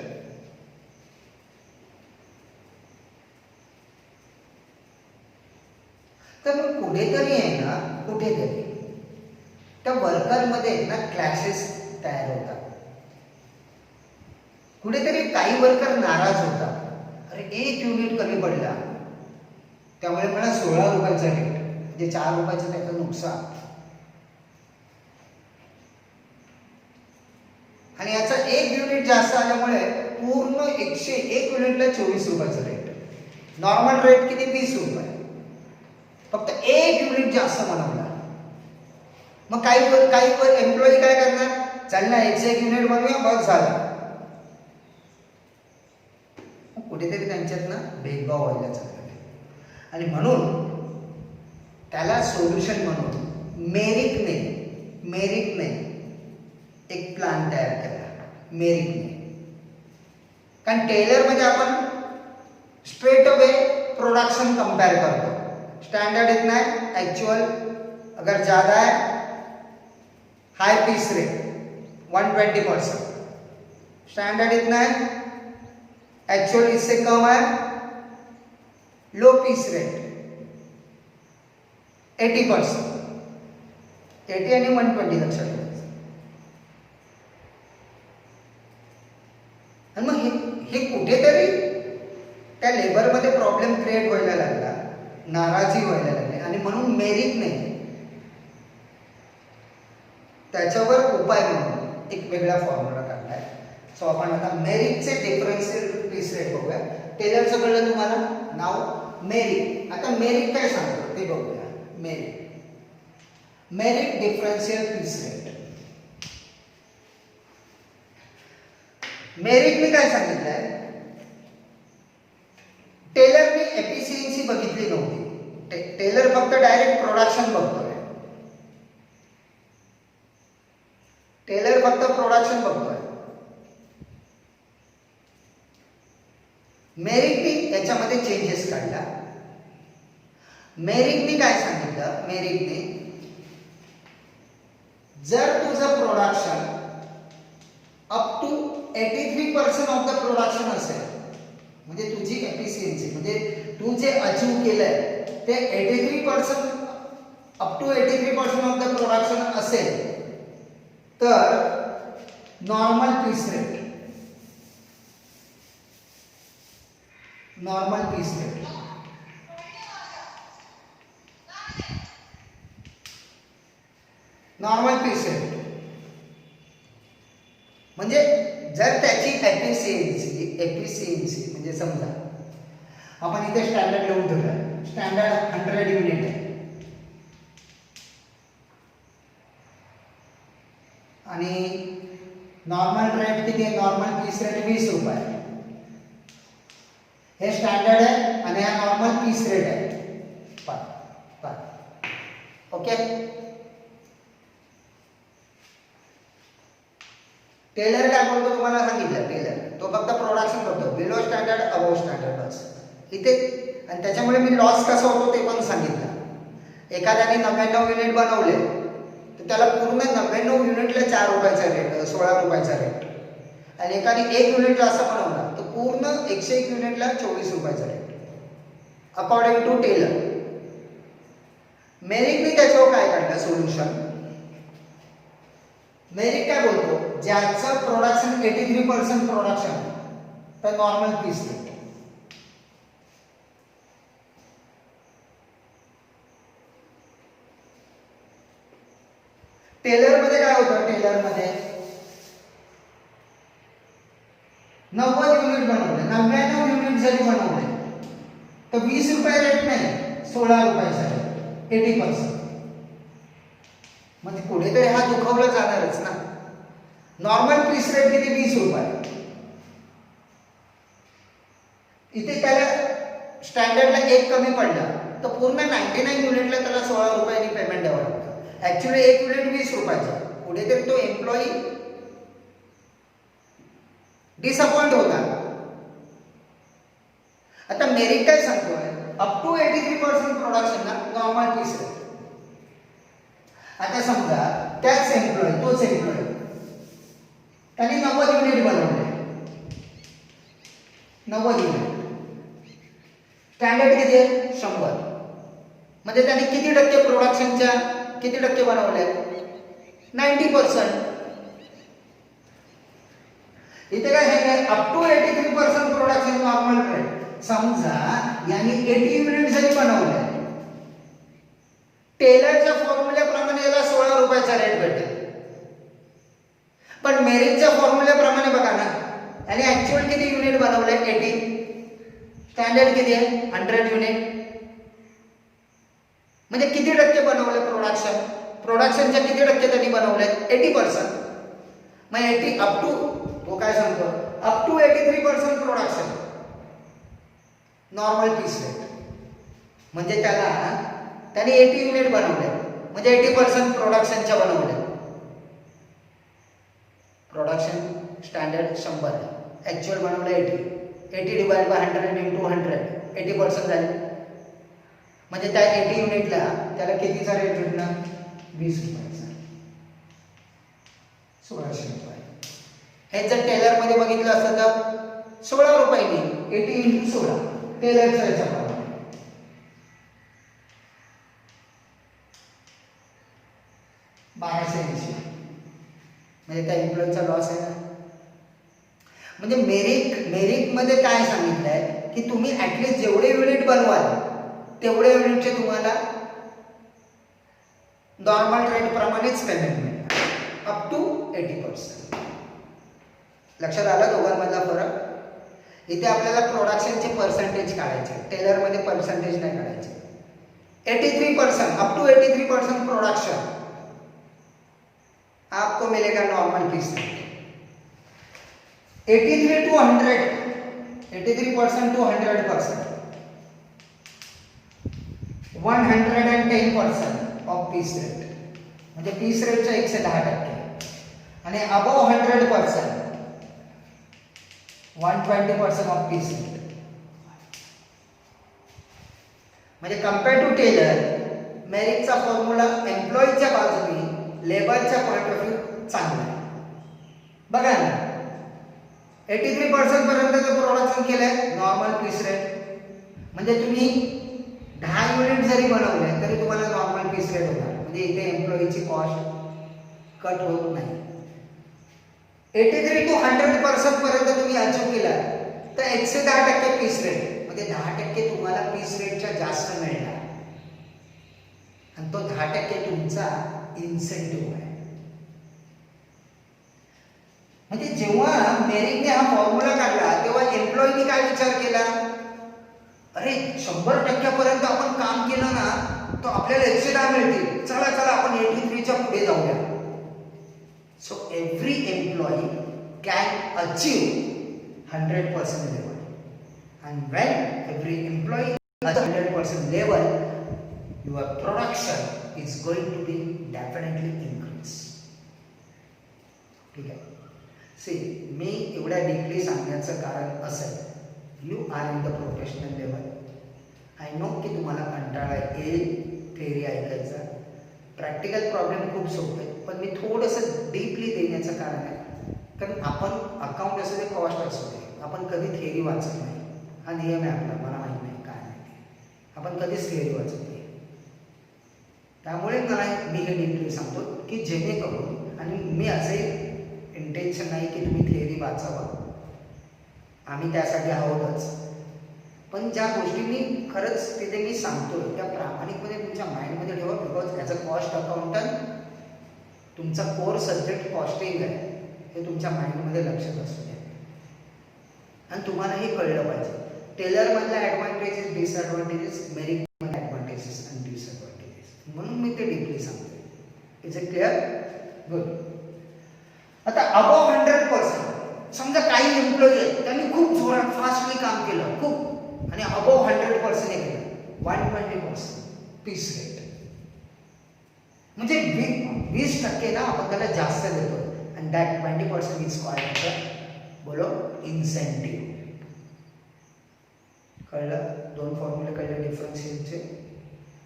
तर मग कुठेतरी आहे ना, कुठेतरी त्या वर्करमध्ये ना क्लॅशेस तयार होतात. कुठेतरी काही वर्कर नाराज होतात, अरे 1 युनिट कमी पडला त्यामुळे मला 16 रुपयाचा रेट, म्हणजे 4 रुपयाचं त्याचं नुकसान. आणि याचा 1 युनिट जास्त आल्यामुळे पूर्ण 101 युनिटला 24 रुपयाचा रेट. नॉर्मल रेट किती? 20 रुपये. फक्त 1 युनिट जास्त बनवला. मग काही एम्प्लॉई काय करणार, चल ना 101 युनिट बनवूया, बस झालं. कुठेतरी त्यांच्यात ना भेदभाव व्हायला चालला. आणि म्हणून त्याला सोल्युशन म्हणून मेरिकने एक प्लान तयार केला. मेरिकने, कारण टेलर मध्ये आपण स्ट्रेट अवे प्रोडक्शन कंपेयर करतो. स्टैंडर्ड इतना है, एक्चुअल अगर ज़्यादा है हाई पीस रेट 120%, स्टैंडर्ड इतना है, एक्चुअल इससे कम है लो पीस रेट 80%. 80 आणि 120 लक्षात ठेवायचं. आणि मग हे कुठेतरी त्या लेबरमध्ये प्रॉब्लेम क्रिएट व्हायला लागला, नाराजी व्हायला लागली. आणि म्हणून मेरिकने त्याच्यावर उपाय म्हणून एक वेगळा फॉर्म्युला काढलाय. सो आपण आता मेरिकचे डिफरन्शियल पीस रेट बघूया. टेलरचं कळलं तुम्हाला नाव मेरिक. आता मेरिक काय सांगतो ते बघूया. मेरिक डिफरन्शियल पीस रेट. मेरिकने काय सांगितलंय, टेलरने एफिशियन्सी बघितली नव्हती. टेलर फक्त डायरेक्ट प्रोडक्शन बघतोय. टेलर फक्त प्रोडक्शन बघतोय. मेरिकने याच्यामध्ये चेंजेस काढला. मेरिकने काय सांगितलं, मेरिकने जर तुझं production up to 83% of the production असेल, म्हणजे तुझी एफिशियन्सी म्हणजे तू जे अचीव केलंय ते 83% up to 83% of the production असेल तर normal piece rate, normal piece rate normal piece rate म्हणजे जर त्याची एफिशियन्सी म्हणजे समजा आपण इथे स्टँडर्ड लिहून ठेवलं, स्टँडर्ड 100 युनिट आहे आणि नॉर्मल रेट किती आहे, नॉर्मल पीस रेट 20 रुपये. हे स्टँडर्ड आहे आणि हा नॉर्मल पीस रेट आहे. ओके. टेलर काय बोलतो तुम्हाला सांगितलं, टेलर तो फक्त प्रोडक्शन करतो, बिलो स्टँडर्ड अबव स्टँडर्ड बस इथे. आणि त्याच्यामुळे मी लॉस कसा होतो ते पण सांगितलं. एखाद्याने 99 युनिट बनवले तर त्याला पूर्ण 99 युनिटला 4 रुपयाचा रेट, 16 रुपयाचा रेट. आणि एखादी 1 युनिट जास्त बनवला तर पूर्ण 101 युनिटला 24 रुपयाचा रेट, अकॉर्डिंग टू टेलर. मेरिकने त्याच्यावर काय काढलं सोल्युशन. मेरिक काय बोलतो, ज्याचं प्रोडक्शन 83% प्रोडक्शन तर नॉर्मल पीस रेट. टेलर मध्ये काय होतं, टेलर मध्ये 90 युनिट बनवले, 99 युनिट जरी बनवले तर 20 रुपये रेट नाही, 16 रुपयाचा रेट, 80%. म्हणजे कुठेतरी हा दुखवला जाणारच ना. नॉर्मल पीस रेट किती, 20 रुपये. इथे त्याला स्टँडर्डला 1 कमी पडला तर पूर्ण 99 युनिटला त्याला 16 रुपयांनी पेमेंट द्यावं लागतं. ऍक्च्युअली 1 युनिट 20 रुपयाचा. कुठेतरी तो एम्प्लॉई डिसअपॉइंट होता. आता मेरिक काय सांगतोय, अप टू 83% प्रोडक्शन ना नॉर्मल पीस रेट. आता समजा त्याच एम्प्लॉई, तोच एम्प्लॉई त्यांनी 90 युनिट बनवले, 90 युनिट, स्टँडर्ड किती आहे 100. म्हणजे त्यांनी किती टक्के प्रोडक्शनच्या किती टक्के बनवले, 90%. इथे काय आहे, up to 83% production normal rate. समजा यांनी 80 युनिट जरी बनवले, टेलरच्या फॉर्म्युल्याप्रमाणे याला 16 रुपयाचा रेट भेटेल. पण मेरिकच्या फॉर्म्युल्याप्रमाणे बघा ना, आणि ऍक्च्युअल किती युनिट बनवले, 80. स्टँडर्ड किती आहे 100 युनिट. म्हणजे किती टक्के बनवले प्रोडक्शन, प्रोडक्शनच्या किती टक्के त्यांनी बनवले, 80%. मग 80 अप टू, तो काय सांगतो, up to 83% production normal piece rate. म्हणजे त्याने 80 युनिट बनवले, म्हणजे 80% प्रोडक्शनच्या बनवले. प्रोडक्शन स्टँडर्ड 100 आहे, ऍक्च्युअल बनवलं 80 डिवाइड बाय 100 इंटू 100, 80% झाले. म्हणजे त्या 80 युनिटला त्याला कितीचा रेट भेटणार, 20 रुपयाचा, 1600 रुपये. हे जर टेलर मध्ये बघितलं असतं तर 16 रुपयांनी 80 इंटू 16 टेलरच्या याच्याप्रमाणे 1280. म्हणजे त्या एम्प्लॉईचा लॉस आहे ना. म्हणजे मेरिक मध्ये काय सांगितलंय की तुम्ही ऍटलीस्ट जेवढे युनिट बनवाल तेवढे युनिटचे तुम्हाला नॉर्मल रेट प्रमाणेच पेमेंट मिळेल, अप टू 80%. लक्षात आलं दोघांमधला फरक. इथे आपल्याला प्रोडक्शनचे पर्सेंटेज काढायचे, टेलर मध्ये पर्सेंटेज नाही काढायचे. 83%, अप टू 83% प्रोडक्शन आपको मिलेगा normal piece rate. 83 to 100, 83% to 100%, 110% of piece rate. म्हणजे पीस रेटच्या 110%. आणि अबव 100% 120% ऑफ पीस रेट. म्हणजे कम्पेअर टू टेलर मेरिटचा फॉर्म्युला एम्प्लॉईच्या बाजूने लेबरच्या पॉइंट ऑफ व्ह्यू चांगला आहे. बघा ना 83% पर्यंतचं प्रोडक्शन केलंय नॉर्मल पीस रेट. म्हणजे तुम्ही 10 युनिट जरी बनवले तरी तुम्हाला नॉर्मल पीस रेट होणार. म्हणजे इथे एम्प्लॉईची कॉस्ट कट होत नाही. 83 to 100% पर्यंत तुम्ही अचीव केला तर 110% पीस रेट. म्हणजे 10% तुम्हाला पीस रेटच्या जास्त मिळणार आणि तो 10% तुमचा इन्सेंटिव्ह आहे. म्हणजे जेव्हा मेरिटने हा फॉर्म्युला काढला तेव्हा एम्प्लॉईनी काय विचार केला, अरे 100% पर्यंत आपण काम केलं ना तो आपल्याला 110 मिळतील, चला चला आपण 83च्या पुढे जाऊया. So every employee can achieve 100% level. And when every employee at 100% level, your production is going to be definitely increase. ठीक आहे. सी मी एवढ्या डीपली सांगण्याचं कारण असं, you are in the professional level. I know की तुम्हाला कंटाळा येईल थेअरी ऐकायचा. प्रॅक्टिकल प्रॉब्लेम खूप सोपे आहेत, पण मी थोडंसं डीपली देण्याचं कारण आहे कारण आपण अकाउंट असू दे कॉस्ट असू दे आपण कधी थेअरी वाचत नाही. हा नियम आहे आपला, मला माहीत नाही काय नाही, आपण कधीच थेअरी वाचत नाही. त्यामुळे मी हे डीपली सांगतो की जेणेकरून, आणि मी असे इंटेन्शन नाही की तुम्ही थेअरी वाचावं, आम्ही त्यासाठी आहोतच, पण ज्या गोष्टी मी खरंच तिथे मी सांगतोय त्या प्रामाणिकपणे तुमच्या माइंडमध्ये ठेवा. Because as a cost accountant तुमचा कोर सब्जेक्ट कॉस्टिंग आहे हे तुमच्या माइंडमध्ये लक्षात असू द्या आणि तुम्हाला हे कळलं पाहिजे. टेलरमधल्या ॲडव्हान्टेजेस डिसॲडव्हान्टेजेस, मेरिटमधल्या ॲडव्हान्टेजेस आणि डिसॲडव्हान्टेजेस, म्हणून मी ते डीपली सांगतोय. Is it clear? गुड. आता अबव 100% समजा काही एम्प्लॉई आहेत त्यांनी खूप जोरात फास्टली काम केलं खूप आणि अबव 100% हे केलं 120% पीस रेट. म्हणजे 20% ना आपण त्याला जास्त देतो आणि दॅट 20% इज कॉल्ड बोलो इन्सेंटिव्ह. कळलं? दोन फॉर्म्युले कळले डिफरन्शियलचे.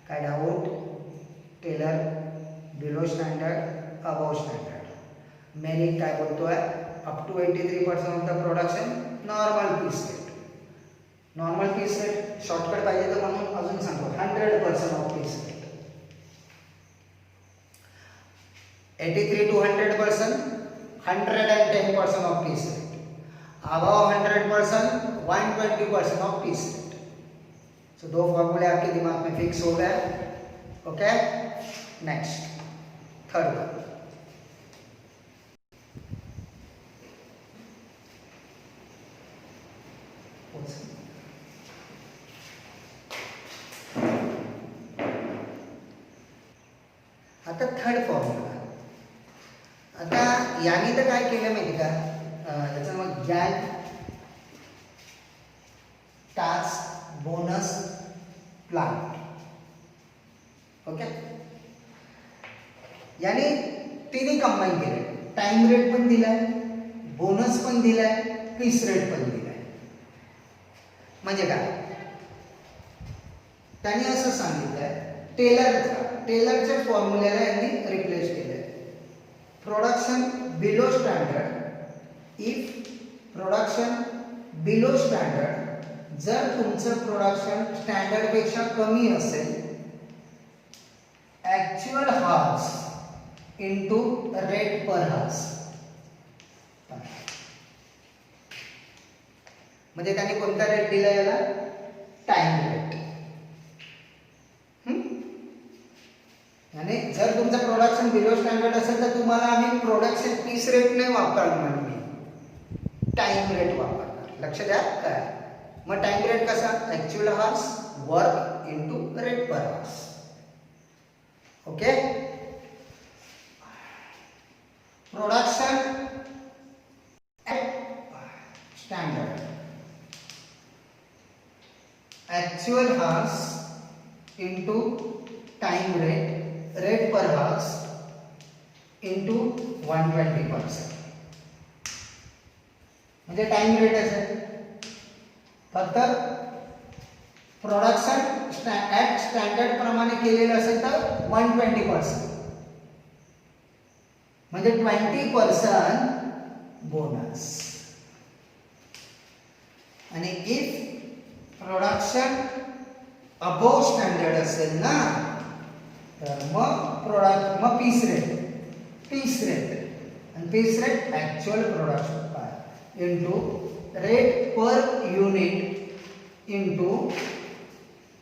काय doubt? Taylor below standard, above standard. Merit काय बोलतोय? Up to 83% of the production normal piece rate. Normal piece rate shortcut पाहिजे तर म्हणून अजून सांगतो 100% of piece rate. 83 to 100%, 110% of piece rate. above 100%, 120% of piece rate. So दो फॉर्मूले आपके दिमाग में फिक्स हो गए. Okay, next third one. आता थर्ड फॉर्म्युला. आता याने तर काय केलं माहिती का, त्याचं मग गॅन टास्क बोनस प्लान. ओके, याने तिन्ही कंबाईन केले. टाइम रेट पण दिलाय, बोनस पण दिलाय, पीस रेट पण दिलाय. म्हणजे काय, त्यांनी असं सांगितलंय टेलरच्या फॉर्म्युल्याला यांनी रिप्लेस केलंय. Production below standard, if production below standard, जर तुमचं प्रोडक्शन स्टँडर्ड पेक्षा कमी असेल, actual hours into rate per hours. म्हणजे त्यांनी कोणता रेट दिला याला? Time rate. आणि जर तुमचं प्रोडक्शन बिलो स्टँडर्ड असेल तर तुम्हाला आम्ही प्रोडक्शन पीस रेट नाही वापरणार, मी टाइम रेट वापरणार. लक्ष द्या काय. मग टाइम रेट कसा? Actual hours work into rate per hours. Okay, production standard, actual hours into time rate, rate per hours into 120%. म्हणजे टाइम रेट असेल फक्त प्रोडक्शन ॲट स्टँडर्ड प्रमाणे केलेलं असेल तर 120%, म्हणजे 20% बोनस. आणि इफ प्रोडक्शन अबोव स्टँडर्ड असेल ना तर मग पीस रेट आणि पीस रेट ॲक्च्युअल प्रोडक्शन काय into rate per unit into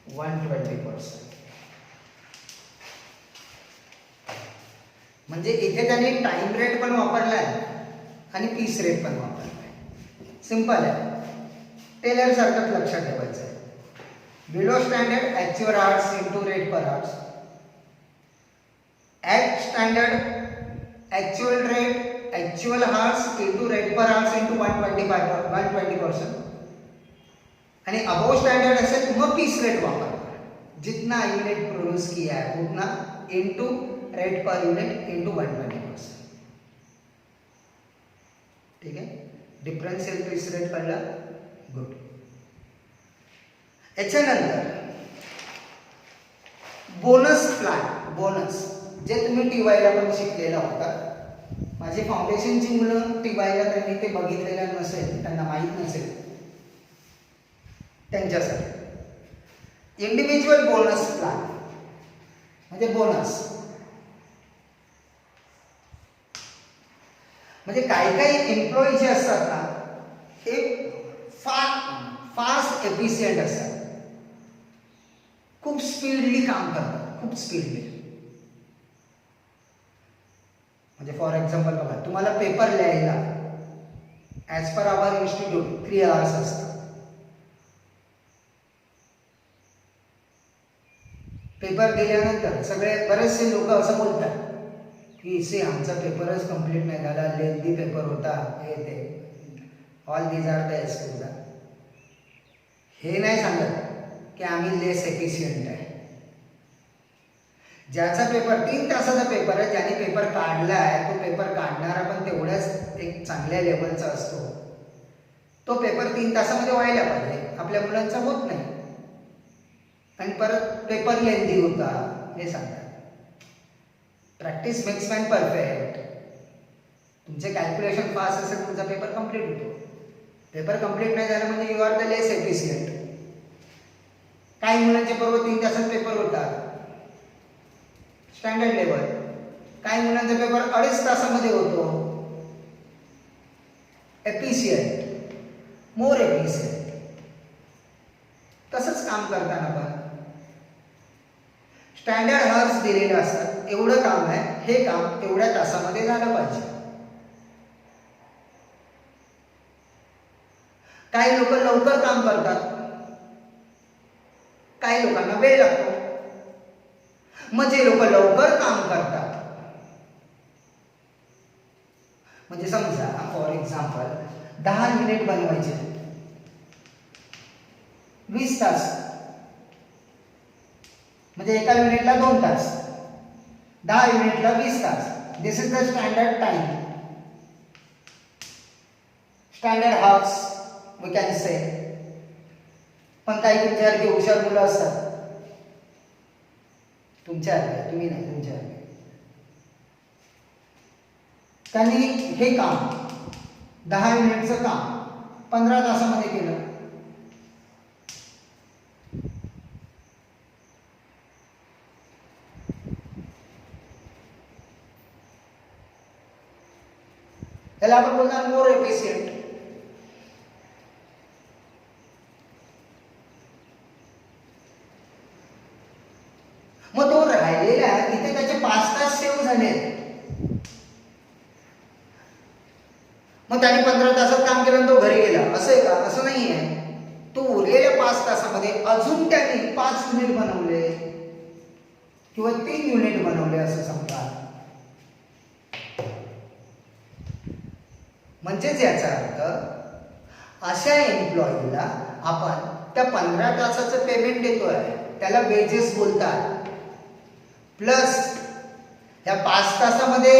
120%. म्हणजे इथे त्यांनी टाइम रेट पण वापरला आहे आणि पीस रेट पण वापरला आहे. सिंपल आहे, टेलर सारखंच लक्षात ठेवायचं आहे. Below standard actual hours into rate per hours, at standard actual rate actual hours into rate per hours into 120%. आणि अबोव स्टँडर्ड असेल मग पीस रेट वापरणार, जितना यूनिट प्रोड्यूस किया है उतना into rate per unit into 120%. ठीक आहे, differential piece rate कळला. गुड. याच्यानंतर बोनस प्लॅन. बोनस जे तुम्ही टीवायला पण शिकलेला होता. माझी फाउंडेशनची मुलं टीवायला त्यांनी ते बघितलेलं नसेल, त्यांना माहीत नसेल, त्यांच्यासाठी इंडिव्हिज्युअल बोनस प्लॅन म्हणजे बोनस म्हणजे काही एम्प्लॉई जे असतात ना हे फास्ट एफिशियंट असतात, खूप स्पीडली काम करतात, खूप स्पीडली. म्हणजे फॉर एक्झाम्पल बघा, तुम्हाला पेपर लिहायला as per hour institute 3 hours असतात. पेपर दिल्यानंतर बरेचसे लोक असं बोलतात की आमचा पेपरच कंप्लीट नाही झाला, लेंदी पेपर होता, हे ते. All these are the excuse. हे नाही सांगत की आम्ही लेस एफिशियंट आहे. ज्याचा पेपर 3 तासाचा पेपर आहे, ज्याने पेपर काढला आहे, तो पेपर काढणारा पण तेवढ्याच एक चांगल्या लेवलचा असतो. तो पेपर 3 तासामध्ये व्हायला पाहिजे. आपल्या मुलांचा होत नाही आणि परत पेपर लेंदी होता हे सांगतात. Practice makes man perfect. तुमचे कॅल्क्युलेशन फास्ट असेल, तुमचा पेपर कंप्लीट होतो. पेपर कंप्लीट नाही झाला म्हणजे you are the less efficient. काही मुलांचे बरोबर 3 तासात पेपर होतात स्टँडर्ड लेवल, काही मुलांचा पेपर 2.5 तासामध्ये होतो. Efficient, more efficient. तसंच काम करताना पण स्टँडर्ड आवर्स दिलेले असतात, एवढं काम आहे, हे काम एवढ्या तासामध्ये झालं पाहिजे. काही लोक लवकर काम करतात, काही लोकांना वेळ लागतो. मग जे लोक लवकर काम करतात, म्हणजे समजा फॉर एक्झाम्पल 10 युनिट बनवायचे, 20 तास, म्हणजे एका युनिटला 2 तास, 10 युनिटला 20 तास. This is the standard time, standard hours we can say. पण काही तुमच्यासारखे हुशार मुलं असतात, तुमच्यासारखे, तुम्ही नाही, तुमच्यासारखे, त्यांनी हे काम 10 युनिटचं काम 15 तासामध्ये केलं. त्याला आपण बोलणार मोर एफिशियंट. मग तो राहिलेला इथे त्याचे 5 तास सेव्ह झाले. मग त्याने 15 तासात काम केलं तो घरी गेला असं आहे का? असं नाही आहे. तो उरलेल्या 5 तासामध्ये अजून त्याने 5 युनिट बनवले किंवा 3 युनिट बनवले असं समजा. म्हणजेच याचा अर्थ अशा एम्प्लॉईला आपण त्या 15 तासाचं पेमेंट देतोय, त्याला वेजेस बोलतात. प्लस ह्या 5 तासामध्ये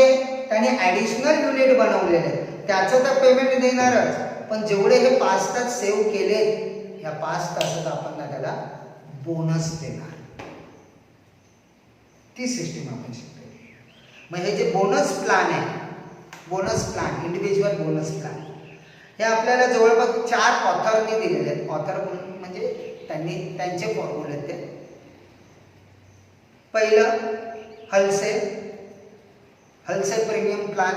त्याने ॲडिशनल युनिट बनवलेले आहेत, त्याचं तर पेमेंट देणारच, पण जेवढे हे 5 तास सेव्ह केलेत ह्या 5 तासात आपण त्याला बोनस देणार. ती सिस्टीम आपण शिकतो. मग हे जे बोनस प्लॅन आहे, bonus plan, individual bonus plan, हे आपल्याला जवळपास 4 ऑथरनी दिलेले आहेत. ऑथर म्हणजे त्यांचे फॉर्म्युले आहेत ते. पहिलं Halsey premium plan,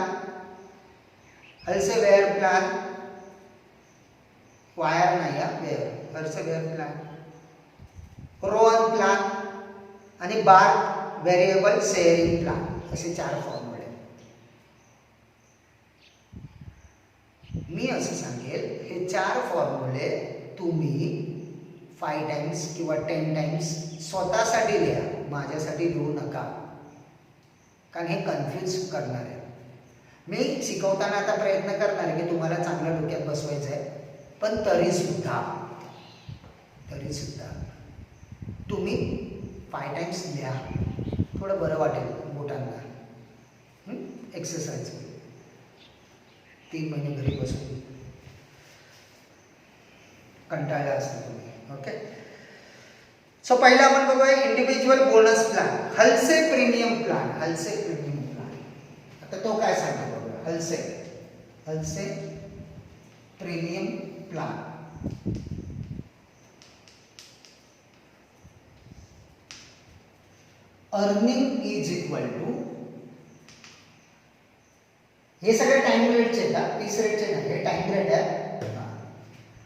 Halsey Weir plan, wire नाही Weir, Halsey Weir plan, Rowan plan आणि बार व्हेरिएबल शेअरिंग प्लॅन, असे 4 फॉर्म्युले. मी असं सांगेल हे 4 फॉर्म्युले तुम्ही 5 टाइम्स किंवा 10 टाइम्स स्वतःसाठी लिहा, माझ्यासाठी लिहू नका, कारण हे कन्फ्यूज करणार आहे. मी शिकवताना आता प्रयत्न करणार आहे की तुम्हाला चांगलं डोक्यात बसवायचं आहे, पण तरीसुद्धा तुम्ही 5 टाइम्स लिहा, थोडं बरं वाटेल बोटांना. एक्सरसाइज 3 महिने घरी बसून कंटाळला असता तुम्ही. ओके, सो पहिला आपण बघूया individual bonus plan, Halsey premium plan. आता तो काय सांगतो बघूया. Halsey premium plan. Earning is equal to, हे सगळे टाइम रेटचे आहेत का, पीस रेटचे नाही, हे टाइम रेट आहे.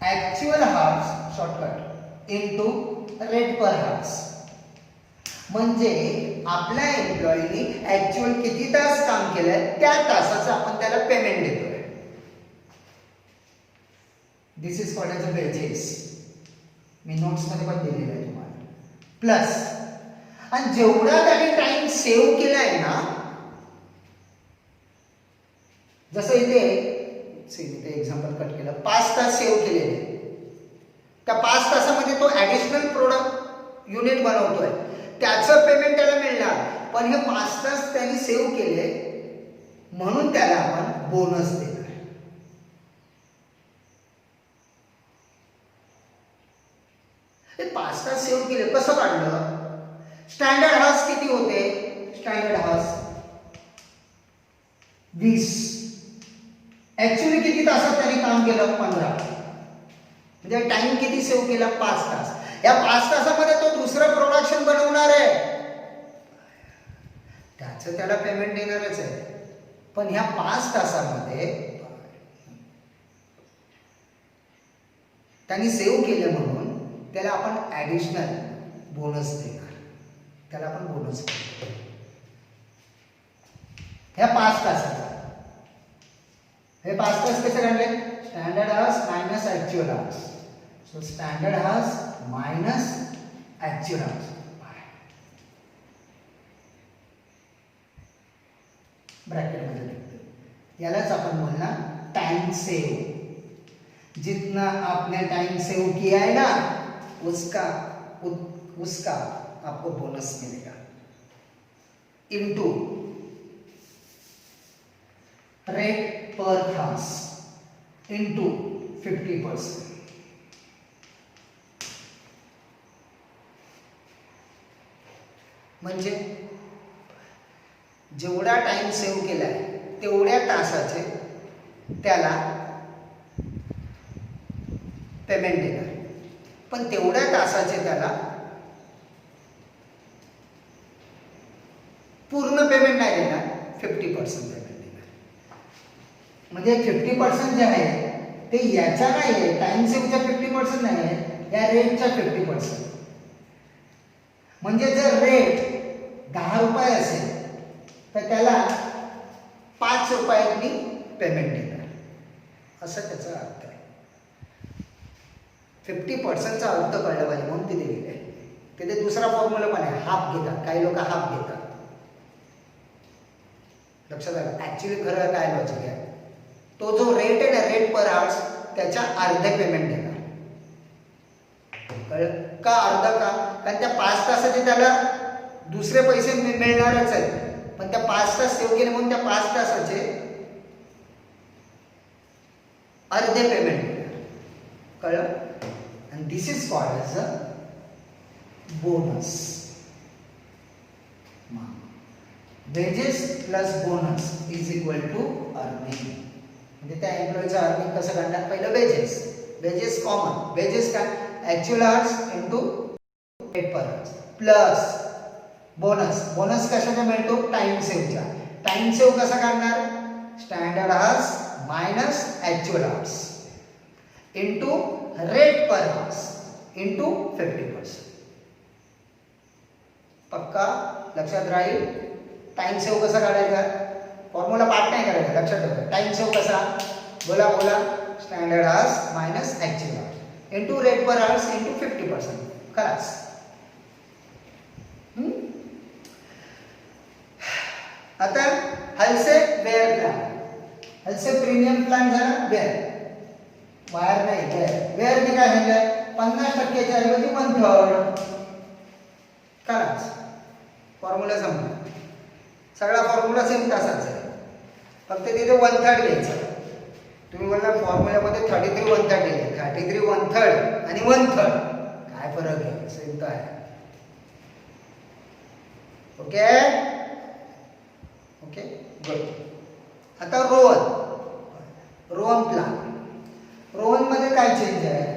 Actual hours shortcut into rate per hours. म्हणजे आपल्या एम्प्लॉईनी ऍक्च्युअल किती तास काम केलंय त्या तासाचं आपण त्याला पेमेंट देतोय. This is called as a wages. मी नोट्स मध्ये पण दिलेलं आहे तुम्हाला. प्लस, आणि जेवढा त्याने टाइम सेव्ह केलाय ना, जसं इथे एक्झाम्पल कट केलं, 5 तास सेव्ह केलेले, त्या 5 तासामध्ये तो ॲडिशनल प्रोडक्ट युनिट बनवतोय, त्याचं पेमेंट त्याला मिळणार. पण हे 5 तास त्यांनी सेव्ह केले म्हणून त्याला आपण बोनस देणार. हे 5 तास सेव्ह केले, कसं काढलं? स्टँडर्ड हार्स किती होते? Standard horse 20. ऍक्च्युअली किती तासात त्यांनी काम केलं? 15. म्हणजे टाइम किती सेव्ह केला? 5 तास. या 5 तासामध्ये तो दुसरं प्रोडक्शन बनवणार आहे, त्याचं त्याला पेमेंट देणारच आहे. पण ह्या 5 तासामध्ये त्यांनी सेव्ह केलं म्हणून त्याला आपण ॲडिशनल बोनस देणार. त्याला आपण बोनस देतो ह्या 5 तासाचा. हे 5 तास कसे काढले? Standard hours minus actual hours. So standard hours minus actual hours. ब्रॅकेटमध्ये लिखते. यालाच आपण बोलना टाइम सेव. जितना आपने टाइम सेव किया है ना, उसका आपको बोनस मिलेगा. Into rate per horse into 50%. म्हणजे जेवढा टाइम सेव्ह केलाय तेवढ्या तासाचे त्याला पेमेंट देणार. पण तेवढ्या तासाचे त्याला पूर्ण पेमेंट नाही देणार, 50% पेमेंट देणार. म्हणजे 50% जे आहे ते याचा नाही आहे, टाइम सेव्हचा 50% नाही आहे, या रेटचा 50%. म्हणजे जर रेट 10 रुपये असेल तर त्याला 5 रुपयांनी पेमेंट देणार, असं त्याचा अर्थ आहे. 50%चा अर्थ कळला पाहिजे म्हणून ते दिलेलं आहे. तिथे दुसरा फॉर्म्युला पण आहे, हाफ घेतात, काही लोक हाफ घेतात. लक्षात आलं? ऍक्च्युली खरं काय लॉजिक आहे, तो जो रेट आहे ना, रेट पर आवर्स, त्याच्या अर्धे पेमेंट देणार. कळलं का? अर्धा का? कारण त्या 5 तासाचे त्याला दुसरे पैसे मिळणारच आहेत. पण त्या 5 तास सेव्ह केले म्हणून त्या 5 तासाचे अर्धे पेमेंट मिळणार. कळलं? आणि this is called as a bonus. Wages plus bonus is equal to earning. म्हणजे त्या एम्प्लॉईचं अर्निंग कसं काढणार? पहिलं वेजेस. Wages common. वेजेस काय? Actual hours into rate per hours plus bonus. Bonus कशाचा मिळतो? टाइम सेव्हचा. टाइम सेव्ह कसा काढणार? Standard hours minus actual hours into rate per hours into 50%. पक्का लक्षात राहील. टाइम सेव्ह कसा काढायचा? फॉर्म्युला पाठ नाही करायचा, लक्षात ठेवा. टाइम सेव्ह कसा? बोला बोला. Standard hours minus actual hours into rate per hours into 50%. खलास. आता हलसे वेअर प्लॅन. हलसे प्रीमियम प्लॅन झाला वेअर. वायर नाही, वेअर. वेअरने काय झालं? 50%च्या ऐवजी 1/3. खलास. फॉर्म्युला संपला. सगळा फॉर्म्युला सेम तासाचा आहे, फक्त तिथे 1/3 घ्यायचं. तुम्ही बोलला फॉर्म्युल्यामध्ये 33 1/3 घ्यायचं. 33 1/3 आणि 1/3 काय फरक आहे? सेम तर आहे. Okay okay good. आता रोहन. Rowan plan. रोहन मध्ये काय चेंज आहे?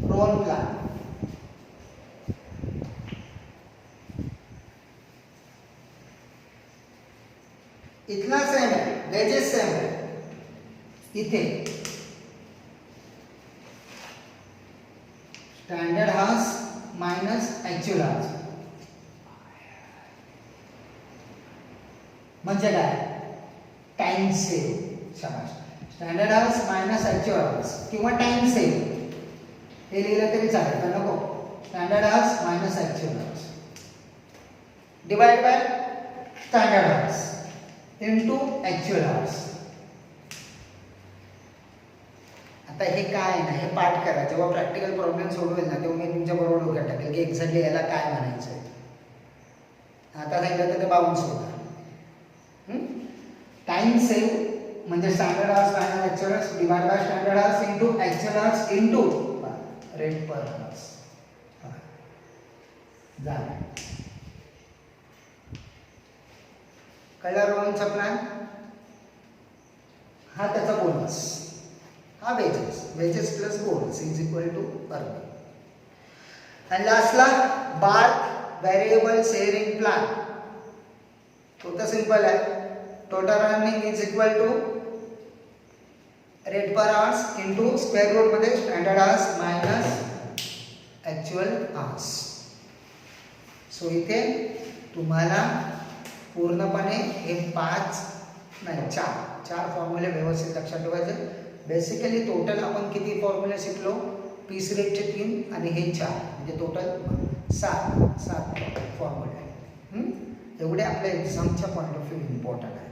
रोहन प्लान इथला सेम आहे, वेजेस सेम आहे. इथे standard hours minus actual hours म्हणजे काय? Time save. शाबास. Standard hours minus actual hours किंवा टाइम सेव्ह हे लिहिलं तरी चालेल, तर नको. Standard hours minus actual hours divide by standard hours into actual hours. आता हे काय आहे ना, हे पाठ करा. जेव्हा प्रॅक्टिकल प्रॉब्लेम सोडवेल ना, तेव्हा मी तुमच्या बरोबर डोक्यात टाकेल की एक्झॅक्टली याला काय म्हणायचं आहे. आता सांगितलं तर ते बाउन्स होणार. टाइम सेव्ह म्हणजे standard hours minus actual hours divide by standard hours into actual hours into rate per hours. झालं. कळला रोहनचा प्लॅन? हा त्याचा बोनस. हा wages. Wages plus bonus is equal to earning. आणि लास्टला बार्थ व्हेरिएबल शेअरिंग प्लॅन. तो तर सिंपल आहे. Total earning is equal to rate per hours into square root मध्ये standard hours minus actual hours. So इथे तुम्हाला पूर्णपणे हे 5 नाही 4 फॉर्म्युले व्यवस्थित लक्षात ठेवायचे. बेसिकली टोटल आपण किती फॉर्म्युले शिकलो? पीस रेटचे 3 आणि हे 4 म्हणजे टोटल 7 फॉर्म्युले. एवढे आपल्या एक्झामच्या पॉईंट ऑफ व्ह्यू इम्पॉर्टंट आहे.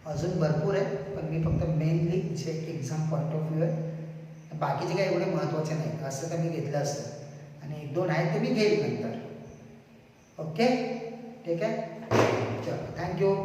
अजून भरपूर आहे, पण मी फक्त मेनली जे एक्झाम पॉईंट ऑफ व्ह्यू आहे, बाकीचे काही एवढे महत्त्वाचे नाही. असं तर मी घेतलं असतं आणि 1-2 आहेत ते मी घेईल नंतर. ओके ठीक आहे. चलो थँक्यू.